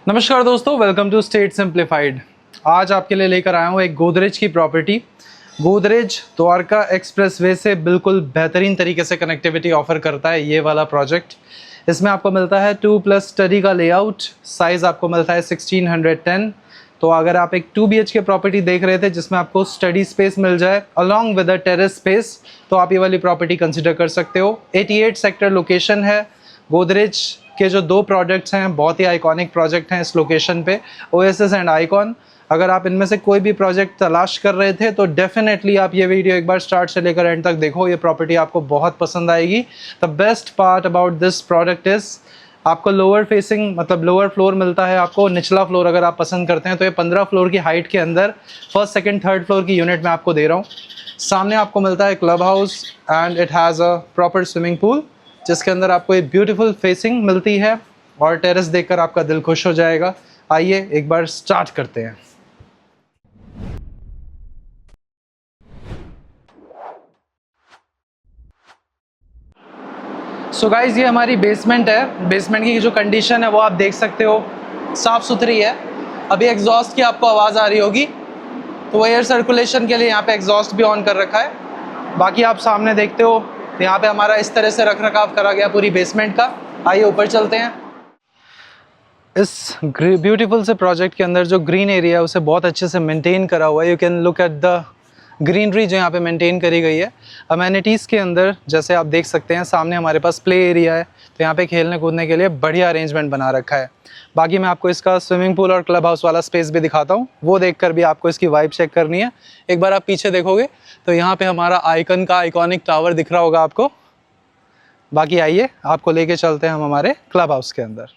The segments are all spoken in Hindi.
नमस्कार दोस्तों, वेलकम टू स्टेट सिंप्लीफाइड। आज आपके लिए लेकर आया हूँ एक गोदरेज की प्रॉपर्टी। गोदरेज द्वारका एक्सप्रेसवे से बिल्कुल बेहतरीन तरीके से कनेक्टिविटी ऑफर करता है ये वाला प्रोजेक्ट। इसमें आपको मिलता है 2+ स्टडी का लेआउट, साइज़ आपको मिलता है 1610। तो अगर आप एक 2 BHK प्रॉपर्टी देख रहे थे जिसमें आपको स्टडी स्पेस मिल जाए along with a terrace space, तो आप ये वाली प्रॉपर्टी कंसिडर कर सकते हो। 88 सेक्टर लोकेशन है। गोदरेज के जो 2 प्रोजेक्ट्स हैं बहुत ही आइकॉनिक प्रोजेक्ट हैं इस लोकेशन पे, ओएसिस एंड आइकॉन। अगर आप इनमें से कोई भी प्रोजेक्ट तलाश कर रहे थे तो डेफिनेटली आप ये वीडियो एक बार स्टार्ट से लेकर एंड तक देखो, ये प्रॉपर्टी आपको बहुत पसंद आएगी। The best part about this product is आपको लोअर फेसिंग मतलब लोअर फ्लोर मिलता है। आपको निचला फ्लोर अगर आप पसंद करते हैं तो ये 15 फ्लोर की हाइट के अंदर फर्स्ट सेकंड थर्ड फ्लोर की यूनिट में आपको दे रहा हूँ। सामने आपको मिलता है club house and it has a proper swimming pool जिसके अंदर आपको एक ब्यूटीफुल फेसिंग मिलती है और टेरेस देखकर आपका दिल खुश हो जाएगा। आइए एक बार स्टार्ट करते हैं। सो गाइज, ये हमारी बेसमेंट है। बेसमेंट की जो कंडीशन है वो आप देख सकते हो, साफ़ सुथरी है। अभी एग्जॉस्ट की आपको आवाज़ आ रही होगी, तो वो एयर सर्कुलेशन के लिए यहाँ पे एग्जॉस्ट भी ऑन कर रखा है। बाकी आप सामने देखते हो यहाँ पे हमारा इस तरह से रख रखाव करा गया पूरी बेसमेंट का। आइए ऊपर चलते हैं। इस ब्यूटीफुल से प्रोजेक्ट के अंदर जो ग्रीन एरिया है उसे बहुत अच्छे से मेंटेन करा हुआ है। You can look at the greenery जो यहाँ पे मेंटेन करी गई है। अमेनिटीज़ के अंदर जैसे आप देख सकते हैं सामने हमारे पास प्ले एरिया है, तो यहाँ पे खेलने कूदने के लिए बढ़िया अरेंजमेंट बना रखा है। बाकी मैं आपको इसका स्विमिंग पूल और क्लब हाउस वाला स्पेस भी दिखाता हूँ, वो देखकर भी आपको इसकी वाइब चेक करनी है। एक बार आप पीछे देखोगे तो यहाँ पे हमारा आइकन का आइकॉनिक टावर दिख रहा होगा आपको। बाकी आइए आपको लेके चलते हैं हम हमारे क्लब हाउस के अंदर।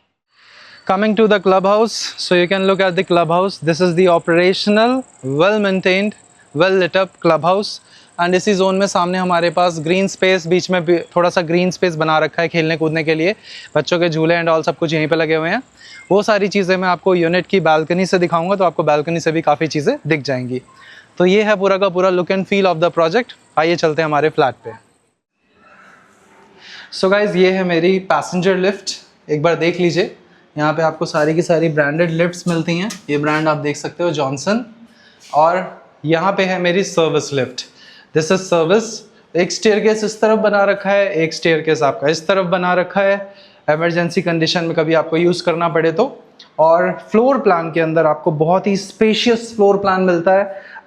Coming to the clubhouse, so you can look at the clubhouse. This is the operational, well-maintained, well-lit up clubhouse. And इसी जोन में सामने हमारे पास ग्रीन स्पेस, बीच में भी थोड़ा सा ग्रीन स्पेस बना रखा है खेलने कूदने के लिए। बच्चों के झूले एंड ऑल सब कुछ यहीं पे लगे हुए हैं। वो सारी चीज़ें मैं आपको यूनिट की बालकनी से दिखाऊंगा, तो आपको बालकनी से भी काफ़ी चीज़ें दिख जाएंगी। तो ये है पूरा का पूरा look and feel of the project. आइए चलते हैं हमारे फ्लैट पे। सो गाइज, ये है मेरी पैसेंजर लिफ्ट, एक बार देख लीजिए। यहाँ पे आपको सारी की सारी ब्रांडेड लिफ्ट्स मिलती हैं। ये ब्रांड आप देख सकते हो, जॉनसन। और यहाँ पे है मेरी service lift. This is service. एक स्टेयरकेस इस तरफ बना रखा है, एक स्टेयरकेस आपका इस तरफ बना रखा है, इमरजेंसी कंडीशन में कभी आपको यूज़ करना पड़े तो। और फ्लोर प्लान के अंदर आपको बहुत ही स्पेशियस फ्लोर प्लान मिलता है।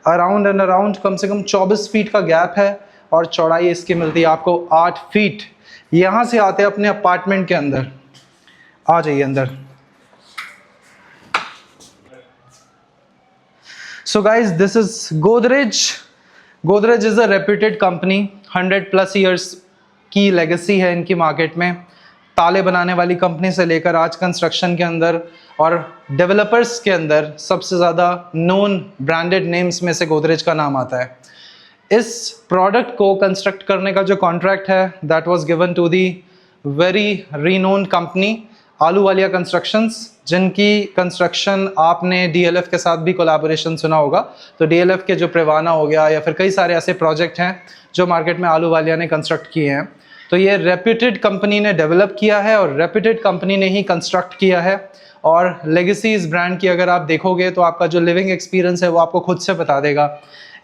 अराउंड एंड अराउंड कम से कम 24 फीट का गैप है और चौड़ाई इसकी मिलती है आपको 8 फीट। यहाँ से आते हैं अपने अपार्टमेंट के अंदर। आ जाइए अंदर। So guys, this is Godrej. Godrej is a reputed company. 100+ years की लेगेसी है इनकी मार्केट में। ताले बनाने वाली कंपनी से लेकर आज कंस्ट्रक्शन के अंदर और डेवलपर्स के अंदर सबसे ज़्यादा नोन ब्रांडेड नेम्स में से गोदरेज का नाम आता है। इस प्रोडक्ट को कंस्ट्रक्ट करने का जो कॉन्ट्रैक्ट है that was given to the very renowned company Ahluwalia constructions, जिनकी कंस्ट्रक्शन आपने डीएलएफ के साथ भी कोलैबोरेशन सुना होगा। तो डीएलएफ के जो प्रेवाना हो गया या फिर कई सारे ऐसे प्रोजेक्ट हैं जो मार्केट में आलूवालिया ने कंस्ट्रक्ट किए हैं। तो ये रेप्यूटेड कंपनी ने डेवलप किया है और रेप्यूटेड कंपनी ने ही कंस्ट्रक्ट किया है। और लेगेसी इस ब्रांड की अगर आप देखोगे तो आपका जो लिविंग एक्सपीरियंस है वो आपको खुद से बता देगा।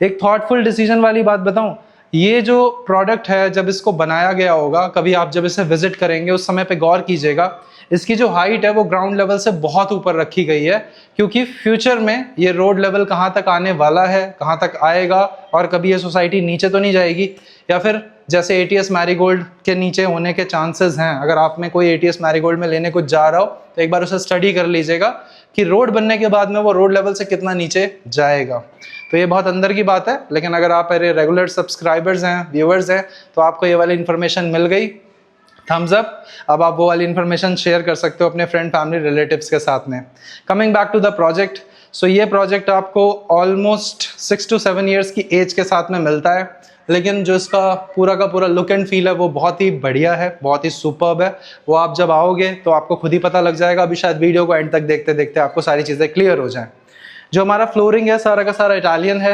एक थॉटफुल डिसीजन वाली बात बताऊं, ये जो प्रोडक्ट है जब इसको बनाया गया होगा, कभी आप जब इसे विजिट करेंगे उस समय पे गौर कीजिएगा, इसकी जो हाइट है वो ग्राउंड लेवल से बहुत ऊपर रखी गई है। क्योंकि फ्यूचर में ये रोड लेवल कहाँ तक आने वाला है, कहाँ तक आएगा और कभी ये सोसाइटी नीचे तो नहीं जाएगी, या फिर जैसे एटीएस मैरीगोल्ड के नीचे होने के चांसेस हैं। अगर आप में कोई एटीएस मैरीगोल्ड में लेने को जा रहा हो तो एक बार उसे स्टडी कर लीजिएगा कि रोड बनने के बाद में वो रोड लेवल से कितना नीचे जाएगा। तो ये बहुत अंदर की बात है, लेकिन अगर आप मेरे रेगुलर सब्सक्राइबर्स हैं, व्यूअर्स हैं, तो आपको ये वाली इन्फॉर्मेशन मिल गई, थम्स अप। अब आप वो वाली इन्फॉर्मेशन शेयर कर सकते हो अपने फ्रेंड फैमिली रिलेटिव्स के साथ में। Coming back to the project, so ये प्रोजेक्ट आपको ऑलमोस्ट 6 to 7 ईयर्स की एज के साथ में मिलता है, लेकिन जो इसका पूरा का पूरा लुक एंड फील है वो बहुत ही बढ़िया है, बहुत ही सुपर्ब है। वो आप जब आओगे तो आपको खुद ही पता लग जाएगा। अभी शायद वीडियो को एंड तक देखते देखते आपको सारी चीज़ें क्लियर हो जाएं। जो हमारा फ्लोरिंग है सारा का सारा इटालियन है।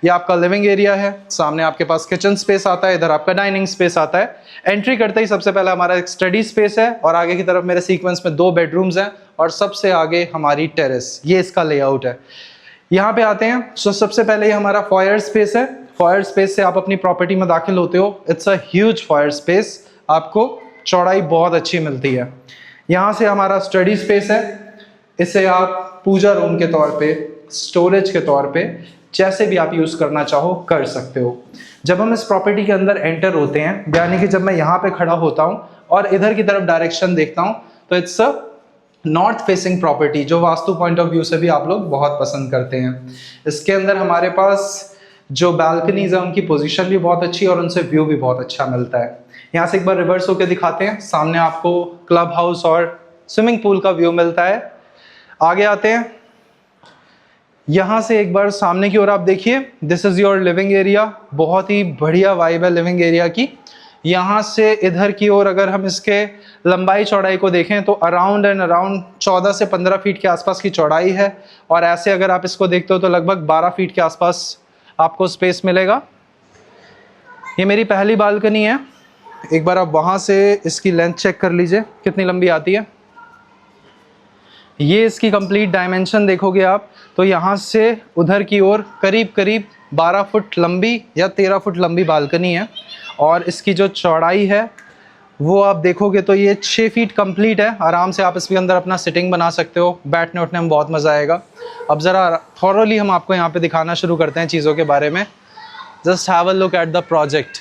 ये आपका लिविंग एरिया है, सामने आपके पास किचन स्पेस आता है, इधर आपका डाइनिंग स्पेस आता है। एंट्री करते ही सबसे पहले हमारा एक स्टडी स्पेस है और आगे की तरफ मेरे सीक्वेंस में 2 बेडरूम्स हैं और सबसे आगे हमारी टेरेस। ये इसका लेआउट है। यहाँ पे आते हैं। सो सबसे पहले ये हमारा फॉयर स्पेस है। फॉयर स्पेस से आप अपनी प्रॉपर्टी में दाखिल होते हो। It's a huge foyer space, आपको चौड़ाई बहुत अच्छी मिलती है। यहाँ से हमारा स्टडी स्पेस है। इसे आप पूजा रूम के तौर पे, स्टोरेज के तौर पे, जैसे भी आप यूज़ करना चाहो कर सकते हो। जब हम इस प्रॉपर्टी के अंदर एंटर होते हैं, यानी कि जब मैं यहाँ पे खड़ा होता हूँ और इधर की तरफ डायरेक्शन देखता हूँ, तो it's a north facing property, जो वास्तु पॉइंट ऑफ व्यू से भी आप लोग बहुत पसंद करते हैं। इसके अंदर हमारे पास जो बालकनीज है उनकी पोजीशन भी बहुत अच्छी है और उनसे व्यू भी बहुत अच्छा मिलता है। यहाँ से एक बार रिवर्स होकर दिखाते हैं। सामने आपको क्लब हाउस और स्विमिंग पूल का व्यू मिलता है। आगे आते हैं। यहाँ से एक बार सामने की ओर आप देखिए, this is your living area. बहुत ही बढ़िया वाइब है लिविंग एरिया की। यहाँ से इधर की ओर अगर हम इसके लंबाई चौड़ाई को देखें तो अराउंड 14 से 15 फीट के आसपास की चौड़ाई है, और ऐसे अगर आप इसको देखते हो तो लगभग 12 फीट के आसपास आपको स्पेस मिलेगा। ये मेरी पहली बालकनी है। एक बार आप वहाँ से इसकी लेंथ चेक कर लीजिए कितनी लंबी आती है। ये इसकी कंप्लीट डायमेंशन देखोगे आप तो यहाँ से उधर की ओर करीब करीब 12 फुट लंबी या 13 फुट लंबी बालकनी है, और इसकी जो चौड़ाई है वो आप देखोगे तो ये 6 फीट कंप्लीट है। आराम से आप इसके अंदर अपना सिटिंग बना सकते हो, बैठने उठने में बहुत मज़ा आएगा। अब ज़रा थॉरोली हम आपको यहाँ पे दिखाना शुरू करते हैं चीज़ों के बारे में। Just have a look at the project.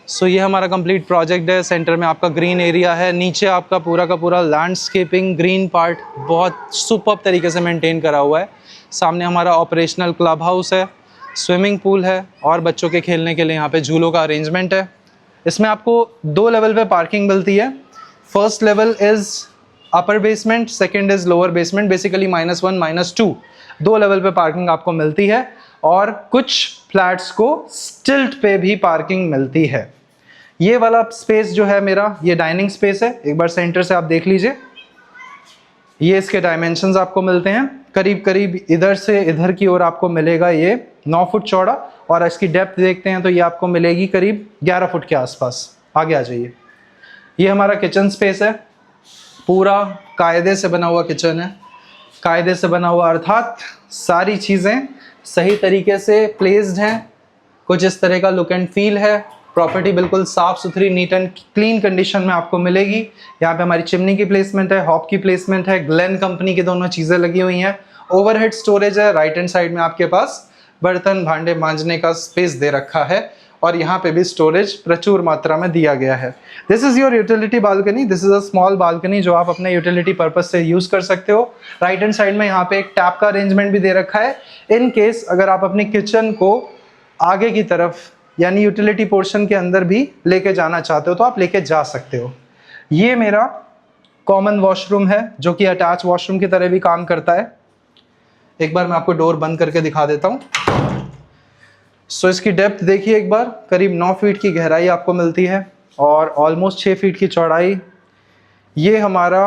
So ये हमारा कंप्लीट प्रोजेक्ट है। सेंटर में आपका ग्रीन एरिया है, नीचे आपका पूरा का पूरा लैंडस्केपिंग ग्रीन पार्ट बहुत सुपर्ब तरीके से मेंटेन करा हुआ है। सामने हमारा ऑपरेशनल क्लब हाउस है, स्विमिंग पूल है और बच्चों के खेलने के लिए यहाँ पे झूलों का अरेंजमेंट है। इसमें आपको 2 लेवल पे पार्किंग मिलती है। First level is upper basement, second is lower basement, basically -1 -2 2 level पे पार्किंग आपको मिलती है, और कुछ फ्लैट्स को स्टिल्ट पे भी पार्किंग मिलती है। ये वाला स्पेस जो है मेरा, ये डाइनिंग स्पेस है। एक बार सेंटर से आप देख लीजिए। ये इसके डायमेंशंस आपको मिलते हैं। करीब करीब इधर से इधर की ओर आपको मिलेगा ये 9 फुट चौड़ा, और इसकी डेप्थ देखते हैं तो ये आपको मिलेगी करीब 11 फुट के आसपास। आगे आ जाइए। ये हमारा किचन स्पेस है। पूरा कायदे से बना हुआ किचन है। कायदे से बना हुआ अर्थात सारी चीज़ें सही तरीके से प्लेस्ड हैं। कुछ इस तरह का लुक एंड फील है। प्रॉपर्टी बिल्कुल साफ़ सुथरी, नीट एंड क्लीन कंडीशन में आपको मिलेगी। यहाँ पे हमारी चिमनी की प्लेसमेंट है, हॉब की प्लेसमेंट है, ग्लेन कंपनी की दोनों चीज़ें लगी हुई हैं। ओवरहेड स्टोरेज है। राइट हैंड साइड में आपके पास बर्तन भांडे मांजने का स्पेस दे रखा है, और यहाँ पे भी स्टोरेज प्रचुर मात्रा में दिया गया है। This is your utility balcony. This is a small balcony जो आप अपने यूटिलिटी पर्पज से यूज़ कर सकते हो। राइट हैंड साइड में यहाँ पे एक टैप का अरेंजमेंट भी दे रखा है। इन केस अगर आप अपनी किचन को आगे की तरफ यानी यूटिलिटी पोर्शन के अंदर भी लेके जाना चाहते हो तो आप लेके जा सकते हो। ये मेरा कॉमन वॉशरूम है जो कि अटैच वॉशरूम की तरह भी काम करता है। एक बार मैं आपको डोर बंद करके दिखा देता हूँ। सो इसकी डेप्थ देखिए एक बार, करीब 9 फीट की गहराई आपको मिलती है और ऑलमोस्ट 6 फीट की चौड़ाई। ये हमारा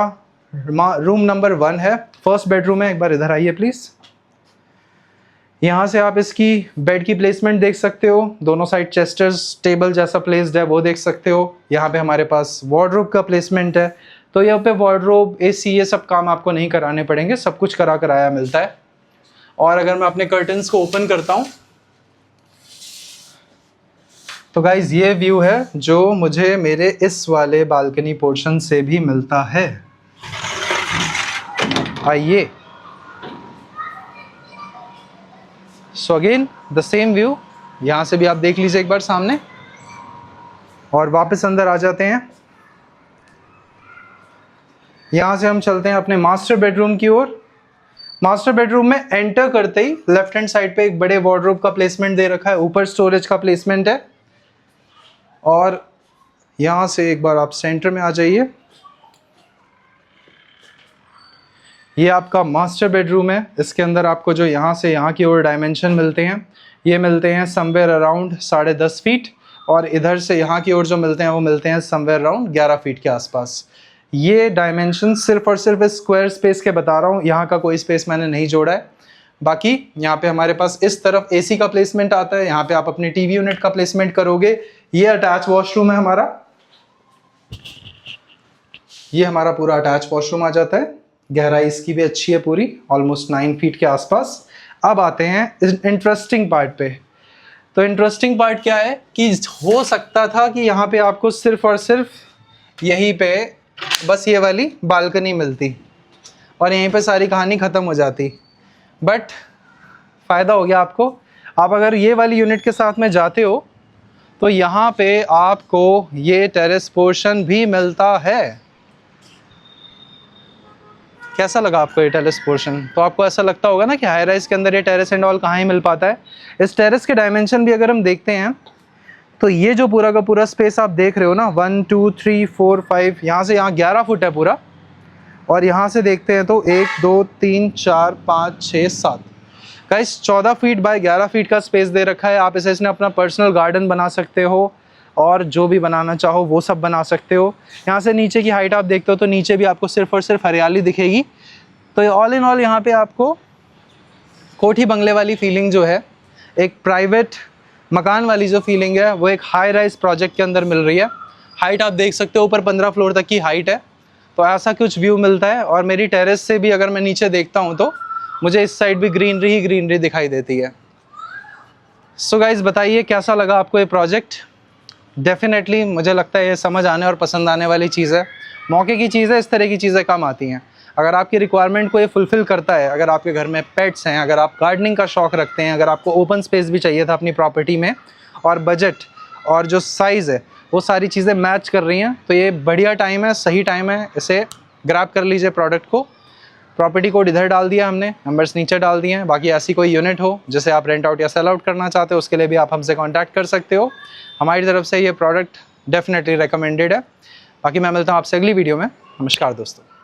रूम नंबर 1 है, फर्स्ट बेडरूम है। एक बार इधर आइए प्लीज़। यहाँ से आप इसकी बेड की प्लेसमेंट देख सकते हो। दोनों साइड चेस्टर्स टेबल जैसा प्लेस्ड है वो देख सकते हो। यहाँ पे हमारे पास वार्डरोब का प्लेसमेंट है। तो यहाँ पे वार्डरोब, एसी, ये सब काम आपको नहीं कराने पड़ेंगे, सब कुछ कराया मिलता है। और अगर मैं अपने कर्टन्स को ओपन करता हूँ तो गाइज ये व्यू है जो मुझे मेरे इस वाले बालकनी पोर्शन से भी मिलता है। आइए। So again the same view, यहाँ से भी आप देख लीजिए एक बार सामने, और वापस अंदर आ जाते हैं। यहाँ से हम चलते हैं अपने मास्टर बेडरूम की ओर। मास्टर बेडरूम में एंटर करते ही लेफ्ट हैंड साइड पे एक बड़े वार्डरोब का प्लेसमेंट दे रखा है, ऊपर स्टोरेज का प्लेसमेंट है। और यहाँ से एक बार आप सेंटर में आ जाइए। ये आपका मास्टर बेडरूम है। इसके अंदर आपको जो यहाँ से यहाँ की ओर डायमेंशन मिलते हैं, ये मिलते हैं समवेयर अराउंड 10.5 फीट, और इधर से यहाँ की ओर जो मिलते हैं वो मिलते हैं समवेयर अराउंड 11 फीट के आसपास। ये डायमेंशन सिर्फ और सिर्फ स्क्वायर स्पेस के बता रहा हूँ, यहाँ का कोई स्पेस मैंने नहीं जोड़ा है। बाकी यहाँ पे हमारे पास इस तरफ एसी का प्लेसमेंट आता है, यहाँ पे आप अपनी टीवी यूनिट का प्लेसमेंट करोगे। ये अटैच वॉशरूम है हमारा, ये हमारा पूरा अटैच वॉशरूम आ जाता है। गहराई इसकी भी अच्छी है पूरी, ऑलमोस्ट 9 फीट के आसपास। अब आते हैं इंटरेस्टिंग पार्ट पे। तो इंटरेस्टिंग पार्ट क्या है कि हो सकता था कि यहाँ पे आपको सिर्फ और सिर्फ यहीं पे बस ये वाली बालकनी मिलती और यहीं पे सारी कहानी ख़त्म हो जाती, बट फ़ायदा हो गया आपको। आप अगर ये वाली यूनिट के साथ में जाते हो तो यहाँ पे आपको ये टेरेस पोर्शन भी मिलता है। कैसा लगा आपको ये टेरेस पोर्शन? तो आपको ऐसा लगता होगा ना कि हाई राइज के अंदर ये टेरेस एंड ऑल कहाँ ही मिल पाता है। इस टेरेस के डायमेंशन भी अगर हम देखते हैं तो ये जो पूरा का पूरा स्पेस आप देख रहे हो ना, 1 2 3 4 5, यहाँ से यहाँ 11 फुट है पूरा। और यहाँ से देखते हैं तो 1 2 3 4 5 6 7 गाइस 14 फीट बाय 11 फीट का स्पेस दे रखा है। आप इसे इसने अपना पर्सनल गार्डन बना सकते हो और जो भी बनाना चाहो वो सब बना सकते हो। यहाँ से नीचे की हाइट आप देखते हो तो नीचे भी आपको सिर्फ और सिर्फ हरियाली दिखेगी। तो ऑल इन ऑल यहाँ पे आपको कोठी बंगले वाली फीलिंग जो है, एक प्राइवेट मकान वाली जो फीलिंग है, वो एक हाई राइज प्रोजेक्ट के अंदर मिल रही है। हाइट आप देख सकते हो ऊपर 15 फ्लोर तक की हाइट है, तो ऐसा कुछ व्यू मिलता है। और मेरी टेरेस से भी अगर मैं नीचे देखता हूँ तो मुझे इस साइड भी ग्रीनरी ही ग्रीनरी दिखाई देती है। सो गाइज बताइए कैसा लगा आपको ये प्रोजेक्ट? डेफिनेटली मुझे लगता है ये समझ आने और पसंद आने वाली चीज़ है। मौके की चीज़ है, इस तरह की चीज़ें कम आती हैं। अगर आपकी रिक्वायरमेंट को ये फुलफ़िल करता है, अगर आपके घर में पेट्स हैं, अगर आप गार्डनिंग का शौक़ रखते हैं, अगर आपको ओपन स्पेस भी चाहिए था अपनी प्रॉपर्टी में और बजट और जो साइज़ है वो सारी चीज़ें मैच कर रही हैं, तो ये बढ़िया टाइम है, सही टाइम है, इसे ग्रैब कर लीजिए प्रोडक्ट को। प्रॉपर्टी कोड इधर डाल दिया हमने, नंबर्स नीचे डाल दिए हैं। बाकी ऐसी कोई यूनिट हो जिसे आप रेंट आउट या सेल आउट करना चाहते हो, उसके लिए भी आप हमसे कांटेक्ट कर सकते हो। हमारी तरफ से ये प्रोडक्ट डेफिनेटली रिकमेंडेड है। बाकी मैं मिलता हूँ आपसे अगली वीडियो में। नमस्कार दोस्तों।